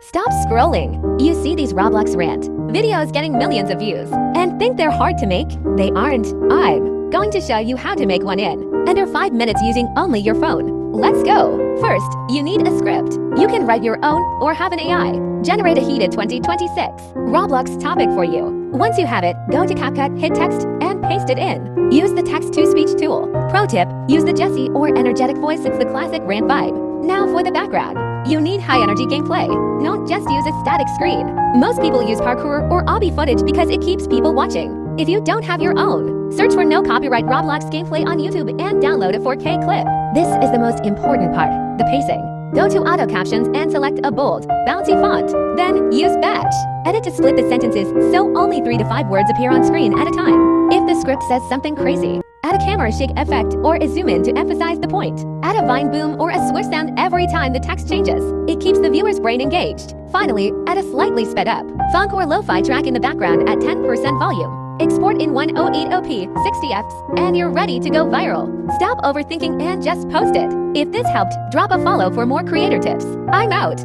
Stop scrolling. You see these Roblox rant videos getting millions of views and think they're hard to make? They aren't. I'm going to show you how to make one in under 5 minutes using only your phone. Let's go. First, you need a script. You can write your own or have an AI generate a heated 2026 Roblox topic for you. Once you have it, go to CapCut, hit text, and paste it in. Use the text-to-speech tool. Pro tip, use the Jessie or energetic voice. It's the classic rant vibe. Now for the background. You need high-energy gameplay. Don't just use a static screen. Most people use parkour or obby footage because it keeps people watching. If you don't have your own, search for no copyright Roblox gameplay on YouTube and download a 4K clip. This is the most important part, the pacing. Go to auto captions and select a bold, bouncy font. Then use batch. Edit to split the sentences so only 3 to 5 words appear on screen at a time. If the script says something crazy, add a camera shake effect or a zoom in to emphasize the point. Add a vine boom or a swish sound every time the text changes. It keeps the viewer's brain engaged. Finally, add a slightly sped up funk or lo-fi track in the background at 10% volume. Export in 1080p 60fps and you're ready to go viral. Stop overthinking and just post it. If this helped, drop a follow for more creator tips. I'm out.